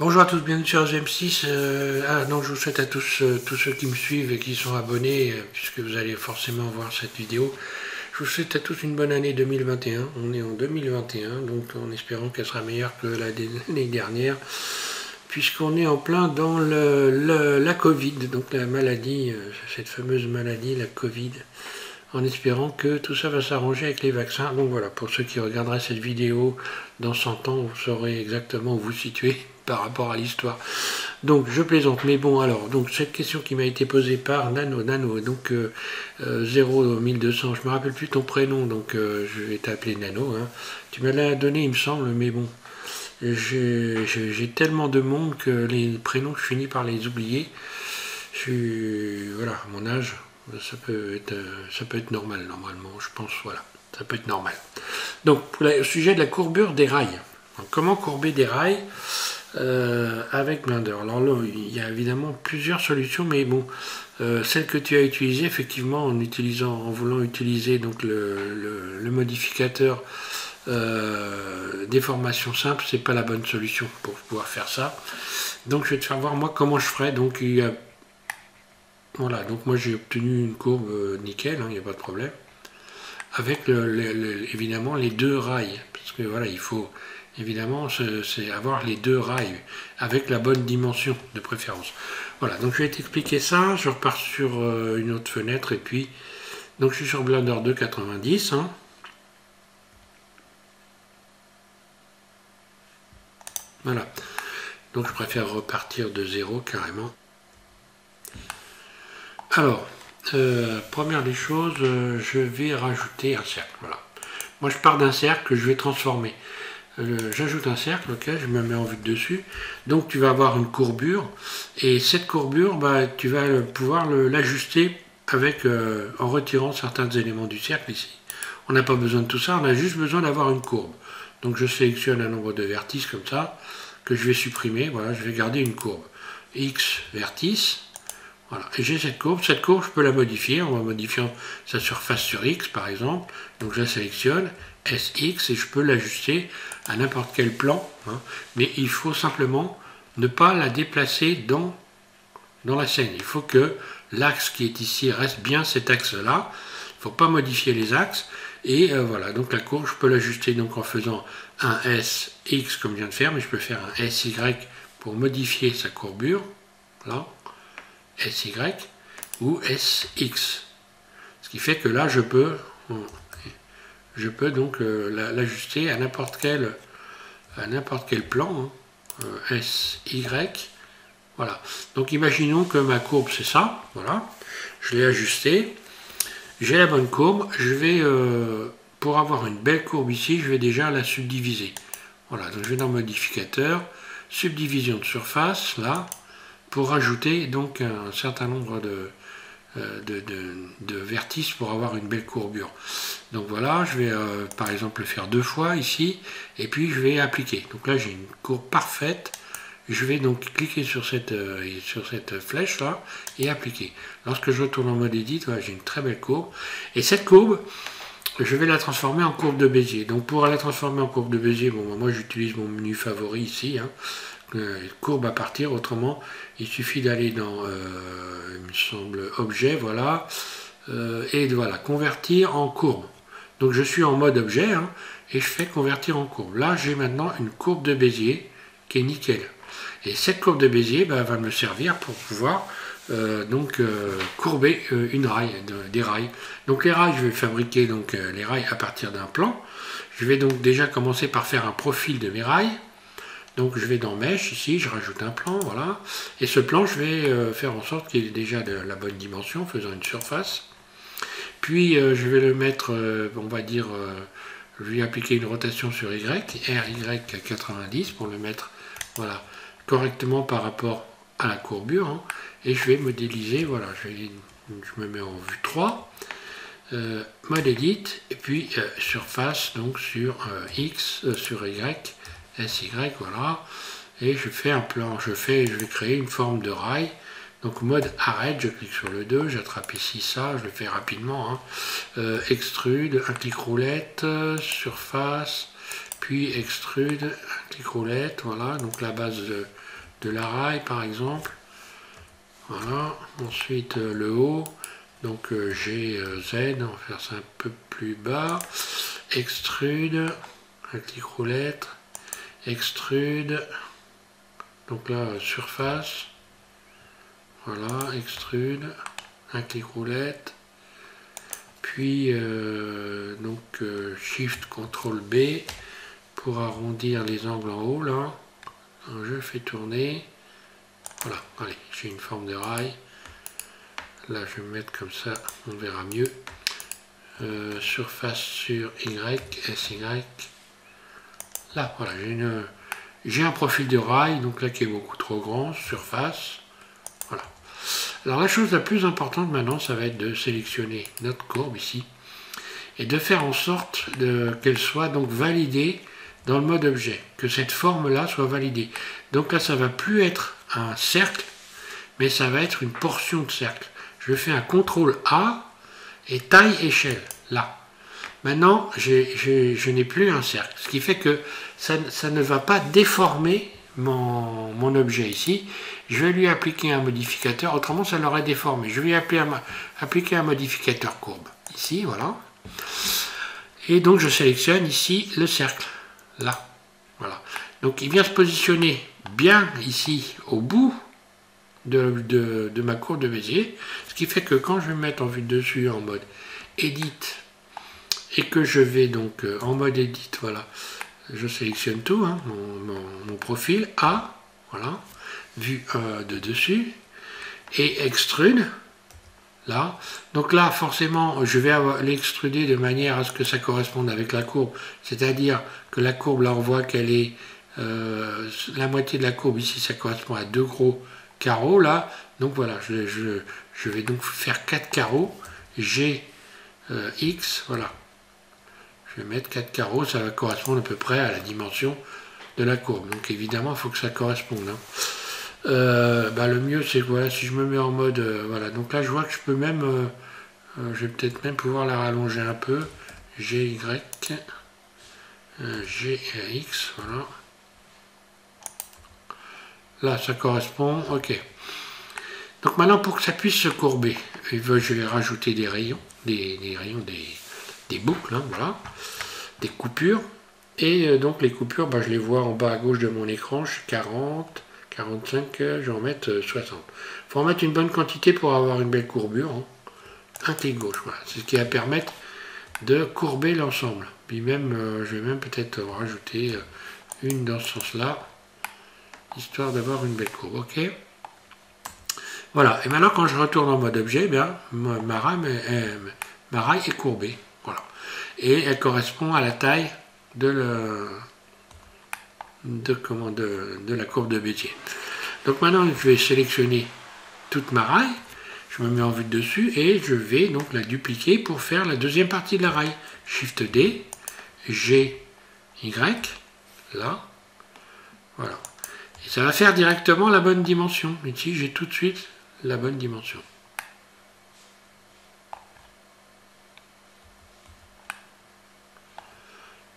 Bonjour à tous, bienvenue sur GM6. Donc je vous souhaite à tous, tous ceux qui me suivent et qui sont abonnés, puisque vous allez forcément voir cette vidéo, je vous souhaite à tous une bonne année 2021. On est en 2021, donc en espérant qu'elle sera meilleure que l'année dernière, puisqu'on est en plein dans la Covid, donc la maladie, cette fameuse maladie, la Covid, en espérant que tout ça va s'arranger avec les vaccins. Donc voilà, pour ceux qui regarderaient cette vidéo dans 100 ans, vous saurez exactement où vous situez par rapport à l'histoire. Donc je plaisante, mais bon alors, donc cette question qui m'a été posée par Nano, donc 01200, je me rappelle plus ton prénom, donc je vais t'appeler Nano, hein. Tu me l'as donné il me semble, mais bon, j'ai tellement de monde que les prénoms je finis par les oublier. Voilà, à mon âge, ça peut être normal normalement, je pense, voilà, ça peut être normal. Donc pour le sujet de la courbure des rails, donc, comment courber des rails avec Blender. Alors là, il y a évidemment plusieurs solutions, mais bon, celle que tu as utilisée, effectivement, en voulant utiliser donc le modificateur déformation simple, c'est pas la bonne solution pour pouvoir faire ça. Donc je vais te faire voir moi comment je ferais. Donc il y a, voilà, donc moi j'ai obtenu une courbe nickel, il n'y a pas de problème, avec évidemment les deux rails, parce que voilà, il faut évidemment c'est avoir les deux rails avec la bonne dimension de préférence. Voilà, donc je vais t'expliquer ça, je repars sur une autre fenêtre, et puis donc je suis sur Blender 2.90, hein. Voilà, donc je préfère repartir de zéro carrément. Alors, première des choses, je vais rajouter un cercle, voilà. Moi je pars d'un cercle que je vais transformer. J'ajoute un cercle, ok, je me mets en vue de dessus, donc tu vas avoir une courbure, et cette courbure, bah, tu vas pouvoir l'ajuster avec, en retirant certains éléments du cercle ici. On n'a pas besoin de tout ça, on a juste besoin d'avoir une courbe. Donc je sélectionne un nombre de vertices comme ça, que je vais supprimer, voilà, je vais garder une courbe. X vertice, voilà, et j'ai cette courbe, je peux la modifier en modifiant sa surface sur X par exemple, donc je la sélectionne, SX, et je peux l'ajuster à n'importe quel plan, hein, mais il faut simplement ne pas la déplacer dans la scène. Il faut que l'axe qui est ici reste bien cet axe-là, il ne faut pas modifier les axes, et voilà, donc la courbe, je peux l'ajuster donc en faisant un SX comme je viens de faire, mais je peux faire un SY pour modifier sa courbure, là, SY ou SX. Ce qui fait que là, je peux donc l'ajuster à n'importe quel plan, hein, SY. Voilà. Donc imaginons que ma courbe c'est ça. Voilà. Je l'ai ajusté. J'ai la bonne courbe. Je vais, pour avoir une belle courbe ici, je vais déjà la subdiviser. Voilà. Donc je vais dans modificateur, subdivision de surface, là, pour ajouter donc un certain nombre de vertices pour avoir une belle courbure. Donc voilà, je vais par exemple le faire deux fois ici, et puis je vais appliquer. Donc là j'ai une courbe parfaite, je vais donc cliquer sur cette flèche là, et appliquer. Lorsque je retourne en mode edit, voilà, j'ai une très belle courbe, et cette courbe, je vais la transformer en courbe de Bézier. Donc pour la transformer en courbe de Bézier, bon, moi j'utilise mon menu favori ici, hein, courbe à partir, autrement il suffit d'aller dans il me semble objet, voilà, et voilà, convertir en courbe. Donc je suis en mode objet, hein, et je fais convertir en courbe. Là j'ai maintenant une courbe de Bézier qui est nickel, et cette courbe de Bézier va me servir pour pouvoir courber des rails. Donc les rails, je vais fabriquer donc les rails à partir d'un plan. Je vais donc déjà commencer par faire un profil de mes rails. Donc je vais dans Mesh, ici, je rajoute un plan, voilà. Et ce plan, je vais faire en sorte qu'il ait déjà de la bonne dimension, faisant une surface. Puis je vais le mettre, on va dire, je vais appliquer une rotation sur Y, RY à 90 pour le mettre, voilà, correctement par rapport à la courbure, hein. Et je vais modéliser, voilà, je me mets en vue 3, mode edit, et puis surface, donc sur X, sur Y, SY, voilà, et je fais un plan, je vais créer une forme de rail. Donc mode arrête, je clique sur le 2, j'attrape ici ça, je le fais rapidement, hein. Extrude, un clic roulette, surface, puis extrude, clic roulette, voilà, donc la base de la rail par exemple, voilà, ensuite le haut, donc G, Z, on va faire ça un peu plus bas, extrude, un clic roulette, extrude, donc là surface, voilà, extrude, un clic roulette, puis Shift CTRL B pour arrondir les angles en haut là. Alors, je fais tourner, voilà, allez, j'ai une forme de rail. Là je vais me mettre comme ça, on verra mieux. Surface sur Y, SY. Là, voilà, j'ai un profil de rail, donc là qui est beaucoup trop grand, surface. Voilà. Alors la chose la plus importante maintenant, ça va être de sélectionner notre courbe ici et de faire en sorte qu'elle soit donc validée dans le mode objet, que cette forme-là soit validée. Donc là, ça va plus être un cercle, mais ça va être une portion de cercle. Je fais un CTRL A et taille échelle, là. Maintenant, je n'ai plus un cercle, ce qui fait que ça ne va pas déformer mon objet ici. Je vais lui appliquer un modificateur, autrement ça l'aurait déformé. Je vais appliquer un modificateur courbe, ici, voilà. Et donc je sélectionne ici le cercle, là, voilà. Donc il vient se positionner bien ici, au bout de ma courbe de Bézier, ce qui fait que quand je vais me mettre en vue de dessus en mode Edit, et que je vais donc en mode Edit, voilà, je sélectionne tout, hein, mon profil A, voilà, vue de dessus, et extrude, là. Donc là, forcément, je vais l'extruder de manière à ce que ça corresponde avec la courbe, c'est-à-dire que la courbe, là, on voit qu'elle est la moitié de la courbe, ici, ça correspond à 2 gros carreaux, là. Donc voilà, je vais donc faire 4 carreaux, G, X, voilà. Je vais mettre 4 carreaux, ça va correspondre à peu près à la dimension de la courbe. Donc évidemment, il faut que ça corresponde. Hein. Le mieux, c'est que voilà, si je me mets en mode... voilà, donc là, je vois que je peux même... je vais peut-être même pouvoir la rallonger un peu. G, Y, G, X, voilà. Là, ça correspond, ok. Donc maintenant, pour que ça puisse se courber, je vais rajouter des rayons, des boucles, hein, voilà, des coupures. Et donc les coupures, je les vois en bas à gauche de mon écran, je suis 40, 45, je vais en mettre 60. Il faut en mettre une bonne quantité pour avoir une belle courbure. Hein. Un clic gauche, voilà. C'est ce qui va permettre de courber l'ensemble. Puis même, je vais même peut-être rajouter une dans ce sens-là, histoire d'avoir une belle courbe, ok. Voilà, et maintenant quand je retourne en mode objet, bien, ma rail est courbée, voilà. Et elle correspond à la taille de la courbe de Bézier. Donc maintenant, je vais sélectionner toute ma rail, je me mets en vue de dessus et je vais donc la dupliquer pour faire la deuxième partie de la rail. Shift D, G, Y, là, voilà. Et ça va faire directement la bonne dimension. Ici, j'ai tout de suite la bonne dimension.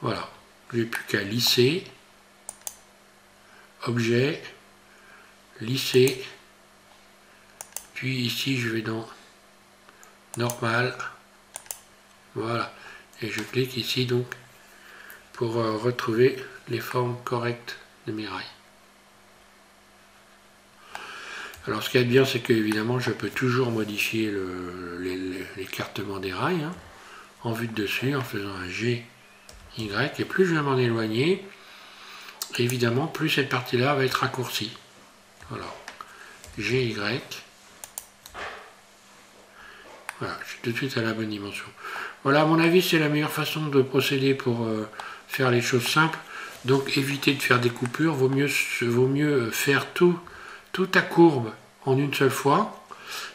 Voilà. J'ai plus qu'à lisser, objet, lisser, puis ici je vais dans normal, voilà, et je clique ici donc pour retrouver les formes correctes de mes rails. Alors ce qu'il y a de bien, c'est que évidemment je peux toujours modifier l'écartement des rails, hein, en vue de dessus, en faisant un G, Y, et plus je vais m'en éloigner, évidemment plus cette partie-là va être raccourcie. Voilà, G, Y, voilà, je suis tout de suite à la bonne dimension. Voilà, à mon avis, c'est la meilleure façon de procéder pour faire les choses simples. Donc évitez de faire des coupures, vaut mieux faire toute ta courbe en une seule fois,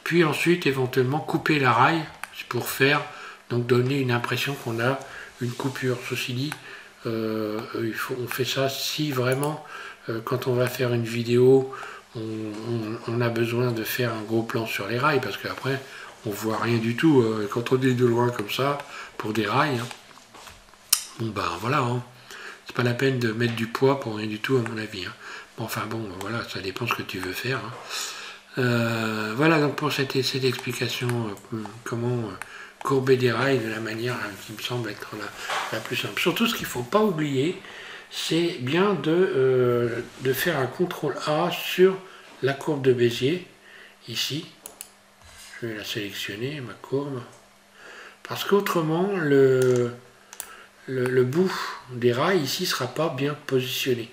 puis ensuite éventuellement couper la rail pour faire, donc donner une impression qu'on a une coupure. Ceci dit, on fait ça si vraiment, quand on va faire une vidéo, on a besoin de faire un gros plan sur les rails, parce qu'après, on voit rien du tout. Quand on est de loin comme ça, pour des rails, hein, bon ben voilà, hein. c'est pas la peine de mettre du poids pour rien du tout, à mon avis. Hein. Bon, enfin bon, voilà, ça dépend ce que tu veux faire. Hein. Voilà donc pour cette explication, comment courber des rails de la manière qui me semble être la plus simple. Surtout, ce qu'il ne faut pas oublier, c'est bien de faire un CTRL-A sur la courbe de Bézier, ici. Je vais la sélectionner, ma courbe. Parce qu'autrement, le bout des rails ici ne sera pas bien positionné.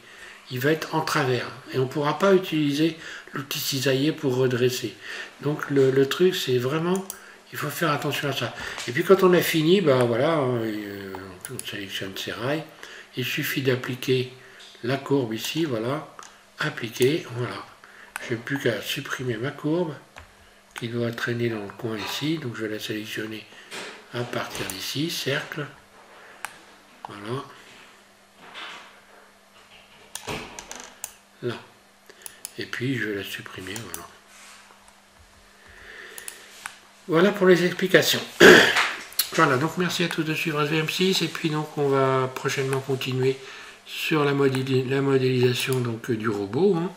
Il va être en travers. Et on ne pourra pas utiliser l'outil cisailler pour redresser. Donc le truc, c'est vraiment, il faut faire attention à ça. Et puis quand on a fini, ben voilà, on sélectionne ces rails. Il suffit d'appliquer la courbe ici, voilà. Appliquer, voilà. Je n'ai plus qu'à supprimer ma courbe, qui doit traîner dans le coin ici. Donc je vais la sélectionner à partir d'ici, cercle. Voilà. Là. Et puis je vais la supprimer, voilà. Voilà pour les explications. Voilà, donc merci à tous de suivre SVM6, et puis donc on va prochainement continuer sur la modélisation donc, du robot. Hein.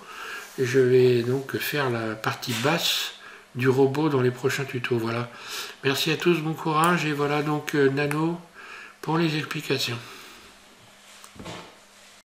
Je vais donc faire la partie basse du robot dans les prochains tutos. Voilà. Merci à tous, bon courage, et voilà donc Nano pour les explications.